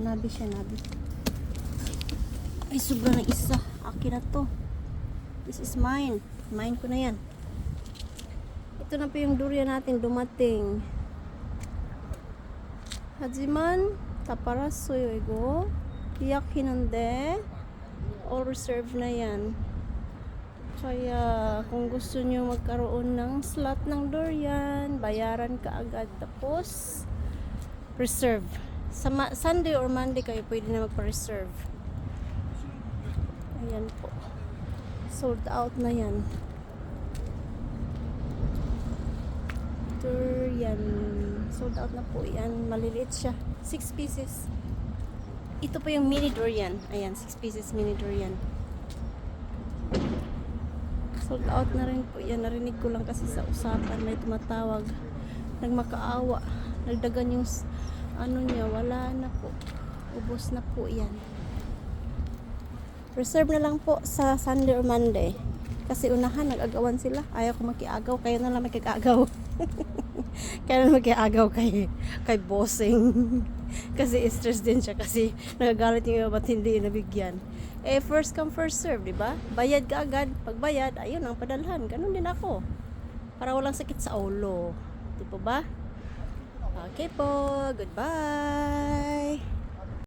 Nabi siya, nabi. Ay, sobra na isa. Akin na to. This is mine. Mine ko na yan. Ito na po yung durian natin dumating. Hajiman, taparasoy go. Tiyak hinande. All reserve na yan. Kaya kung gusto nyo magkaroon ng slot ng durian, bayaran ka agad. Tapos, reserve. Sa Sunday or Monday kayo pwede na magpa-reserve. Ayan po. Sold out na yan. Durian. Sold out na po yan. Maliliit siya. 6 pieces. Ito po yung mini durian. Ayan, 6 pieces mini durian. Sold out na rin po yan. Narinig ko lang kasi sa usapan. May tumatawag. Nagmakaawa. Nagdagan yung ano niya. Wala na po. Ubos na po yan. Reserve na lang po sa Sunday or Monday. Kasi unahan, nag-agawan sila. Ayaw ko makiagaw. Kayo na lang makiagaw. Kaya na makiagaw kay bossing. Kasi stress din siya. Kasi nagagalit yung iba ba't hindi nabigyan. Eh, first come, first serve, di ba? Bayad ka agad. Pag bayad, ayun ang padalhan. Ganun din ako. Para walang sakit sa ulo. Di po ba? Okay po. Goodbye.